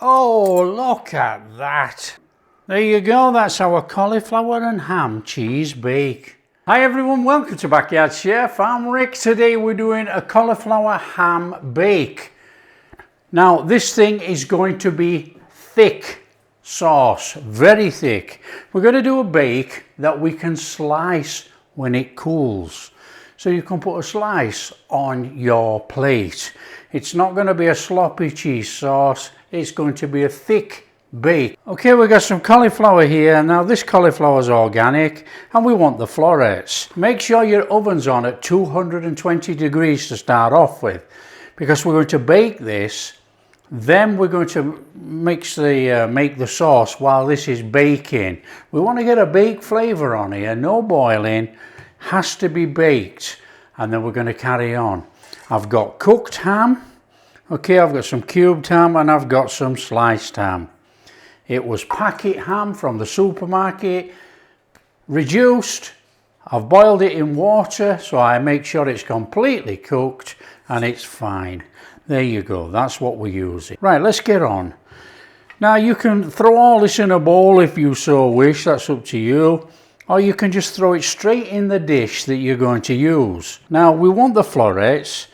Oh, look at that. There you go, that's our cauliflower and ham cheese bake. Hi everyone, welcome to Backyard Chef. I'm Rick. Today we're doing a cauliflower ham bake. Now this thing is going to be thick sauce, very thick. We're going to do a bake that we can slice when it cools. So you can put a slice on your plate. It's not going to be a sloppy cheese sauce, it's going to be a thick bake. Okay, we've got some cauliflower here. Now this cauliflower is organic and we want the florets. Make sure your oven's on at 220 degrees to start off with, because we're going to bake this, then we're going to make the sauce while this is baking. We want to get a baked flavour on here, no boiling, has to be baked, and then we're going to carry on. I've got cooked ham, okay, I've got some cubed ham and I've got some sliced ham. It was packet ham from the supermarket, reduced. I've boiled it in water so I make sure it's completely cooked and it's fine. There you go, that's what we're using. Right, let's get on. Now you can throw all this in a bowl if you so wish, that's up to you. Or you can just throw it straight in the dish that you're going to use. Now we want the florets.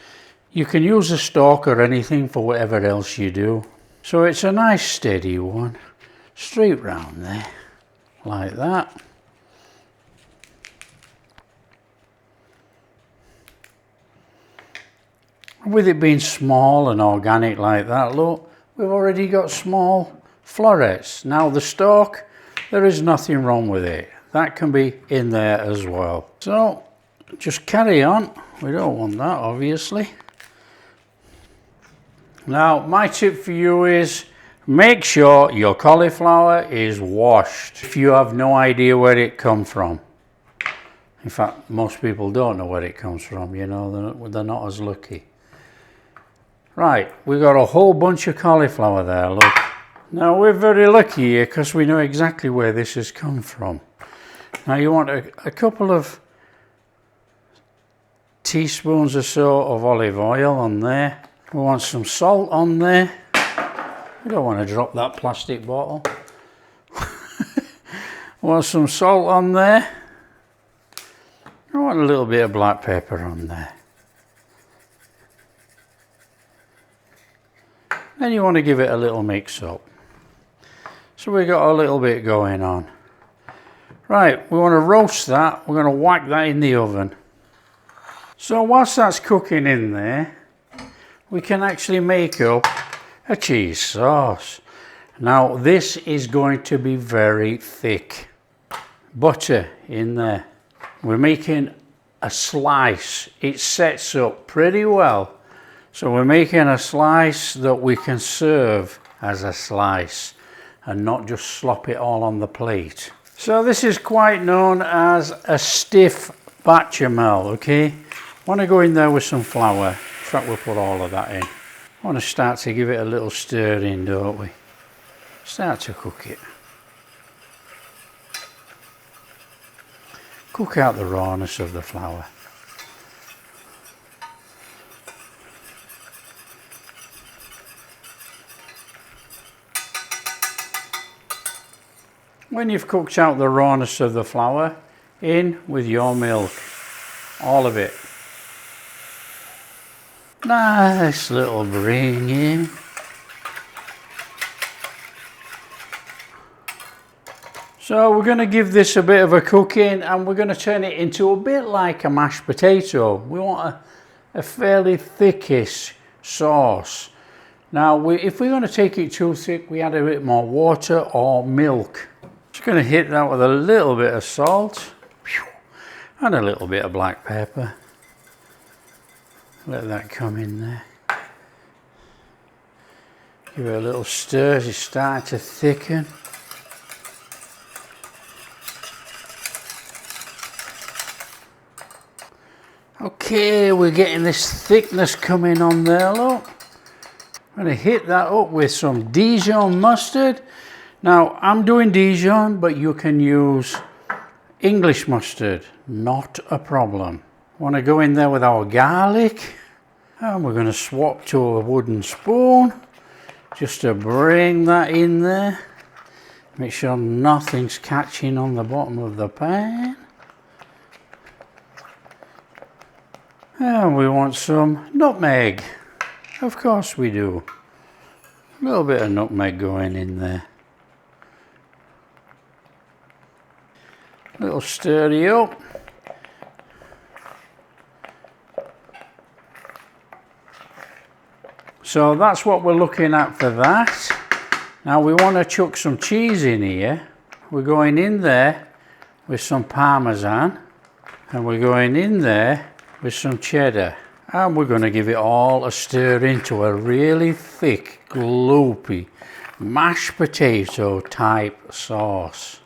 You can use a stalk or anything for whatever else you do. So it's a nice steady one. Straight round there, like that. With it being small and organic like that, look, we've already got small florets. Now the stalk, there is nothing wrong with it. That can be in there as well. So just carry on. We don't want that, obviously. Now my tip for you is make sure your cauliflower is washed if you have no idea where it comes from. In fact, most people don't know where it comes from, you know, they're not as lucky. Right, we've got a whole bunch of cauliflower there, look. Now we're very lucky here because we know exactly where this has come from. Now you want a couple of teaspoons or so of olive oil on there. We want some salt on there. We don't want to drop that plastic bottle. We want some salt on there. I want a little bit of black pepper on there. Then you want to give it a little mix up. So we got a little bit going on. Right, we want to roast that. We're going to whack that in the oven. So whilst that's cooking in there, we can actually make up a cheese sauce. Now this is going to be very thick. Butter in there. We're making a slice. It sets up pretty well. So we're making a slice that we can serve as a slice and not just slop it all on the plate. So this is quite known as a stiff béchamel, okay? I want to go in there with some flour. In fact, we'll put all of that in. I want to start to give it a little stir in, don't we? Start to cook it. Cook out the rawness of the flour. When you've cooked out the rawness of the flour, in with your milk, all of it. Nice little bring in. So we're going to give this a bit of a cooking and we're going to turn it into a bit like a mashed potato. We want a fairly thickish sauce. Now if we're going to take it too thick, we add a bit more water or milk. Just going to hit that with a little bit of salt and a little bit of black pepper. Let that come in there. Give it a little stir as it starts to thicken. Okay, we're getting this thickness coming on there, look. I'm going to hit that up with some Dijon mustard. Now, I'm doing Dijon, but you can use English mustard, not a problem. Want to go in there with our garlic, and we're going to swap to a wooden spoon just to bring that in there. Make sure nothing's catching on the bottom of the pan. And we want some nutmeg. Of course we do. A little bit of nutmeg going in there. A little stirry up. So that's what we're looking at for that. Now we want to chuck some cheese in here. We're going in there with some Parmesan, and we're going in there with some cheddar, and we're going to give it all a stir into a really thick, gloopy, mashed potato type sauce.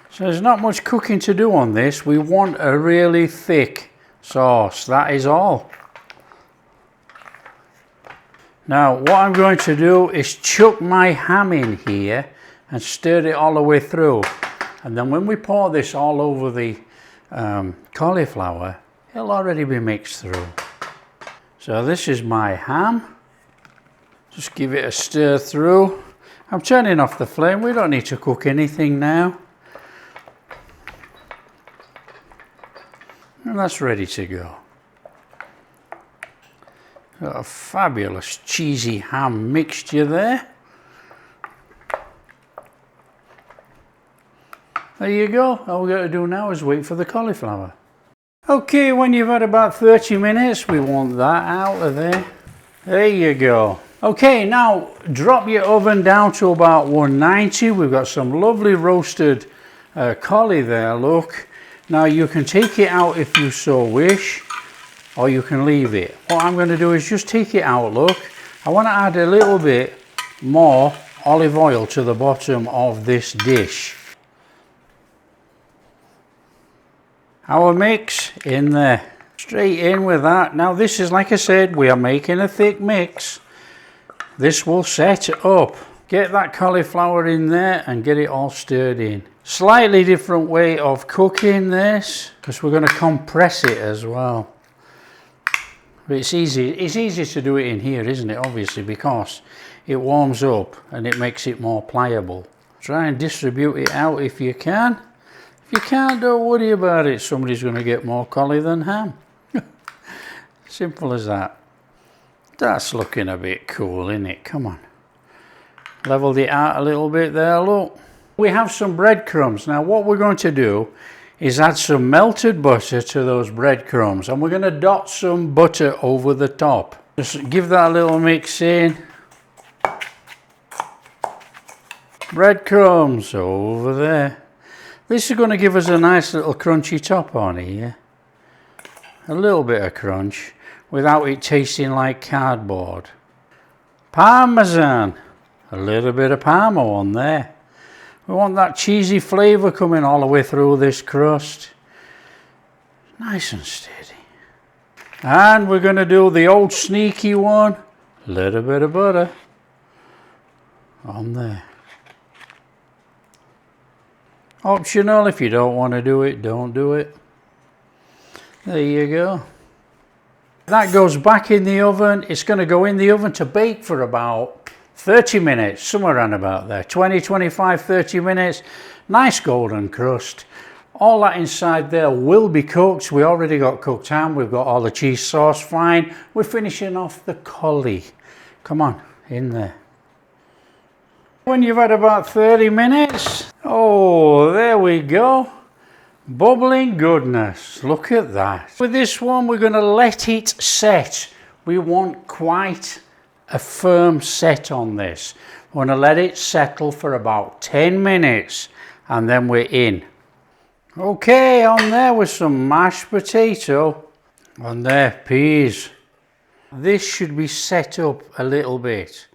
So there's not much cooking to do on this. We want a really thick sauce, that is all. Now what I'm going to do is chuck my ham in here and stir it all the way through, and then when we pour this all over the cauliflower, it'll already be mixed through. So this is my ham. Just give it a stir through. I'm turning off the flame. We don't need to cook anything now. And that's ready to go. Got a fabulous cheesy ham mixture there. There you go. All we've got to do now is wait for the cauliflower. Okay, when you've had about 30 minutes, we want that out of there. There you go. Okay, now drop your oven down to about 190. We've got some lovely roasted cauli there, look. Now you can take it out if you so wish, or you can leave it. What I'm going to do is just take it out, look. I want to add a little bit more olive oil to the bottom of this dish. Our mix in there, straight in with that. Now this is, like I said, we are making a thick mix. This will set up. Get that cauliflower in there and get it all stirred in. Slightly different way of cooking this, because we're going to compress it as well. But it's easy to do it in here, isn't it? Obviously, because it warms up and it makes it more pliable. Try and distribute it out if you can. If you can't, don't worry about it. Somebody's going to get more cauli than ham. Simple as that. That's looking a bit cool, isn't it? Come on. Leveled it out a little bit there, look. We have some breadcrumbs. Now what we're going to do is add some melted butter to those breadcrumbs, and we're going to dot some butter over the top. Just give that a little mix in. Breadcrumbs over there. This is going to give us a nice little crunchy top on here. A little bit of crunch without it tasting like cardboard. Parmesan. A little bit of Parmo on there. We want that cheesy flavour coming all the way through this crust. Nice and steady. And we're going to do the old sneaky one. A little bit of butter on there. Optional. If you don't want to do it, don't do it. There you go. That goes back in the oven. It's going to go in the oven to bake for about 30 minutes, somewhere around about there. 20, 25, 30 minutes. Nice golden crust. All that inside there will be cooked. We already got cooked ham. We've got all the cheese sauce fine. We're finishing off the cauli. Come on, in there. When you've had about 30 minutes, oh, there we go. Bubbling goodness, look at that. With this one, we're going to let it set. We want quite a firm set on this. We're going to let it settle for about 10 minutes and then we're in. Okay, on there with some mashed potato. On there, peas. This should be set up a little bit.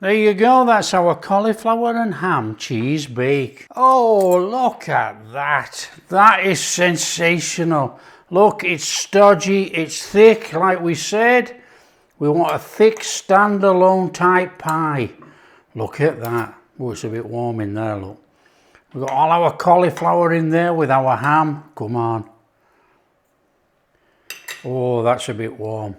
There you go, that's our cauliflower and ham cheese bake. Oh, look at that. That is sensational. Look, it's stodgy, it's thick, like we said. We want a thick standalone type pie. Look at that. Oh, it's a bit warm in there, look. We've got all our cauliflower in there with our ham. Come on. Oh, that's a bit warm.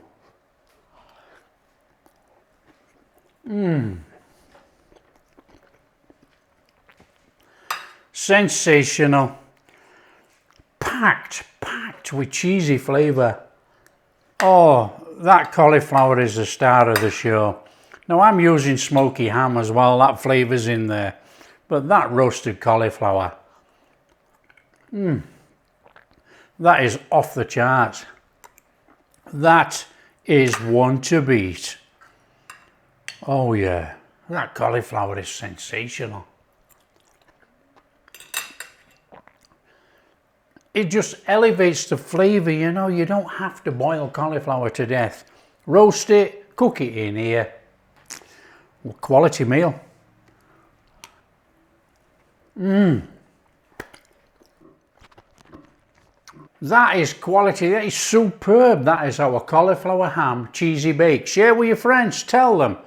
Sensational. Packed with cheesy flavour. Oh, that cauliflower is the star of the show. Now I'm using smoky ham as well, that flavour's in there. But that roasted cauliflower, that is off the charts. That is one to beat. Oh yeah, that cauliflower is sensational. It just elevates the flavour, you know. You don't have to boil cauliflower to death. Roast it, cook it in here. Quality meal. That is quality, that is superb. That is our cauliflower ham cheesy bake. Share with your friends, tell them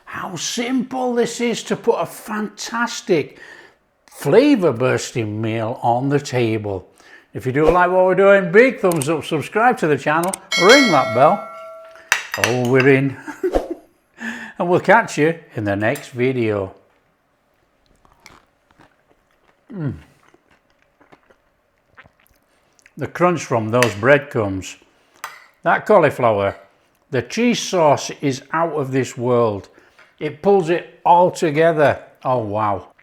how simple this is to put a fantastic flavour bursting meal on the table. If you do like what we're doing, big thumbs up, subscribe to the channel, ring that bell. Oh, we're in. And we'll catch you in the next video. The crunch from those breadcrumbs, that cauliflower, the cheese sauce is out of this world. It pulls it all together. Oh wow.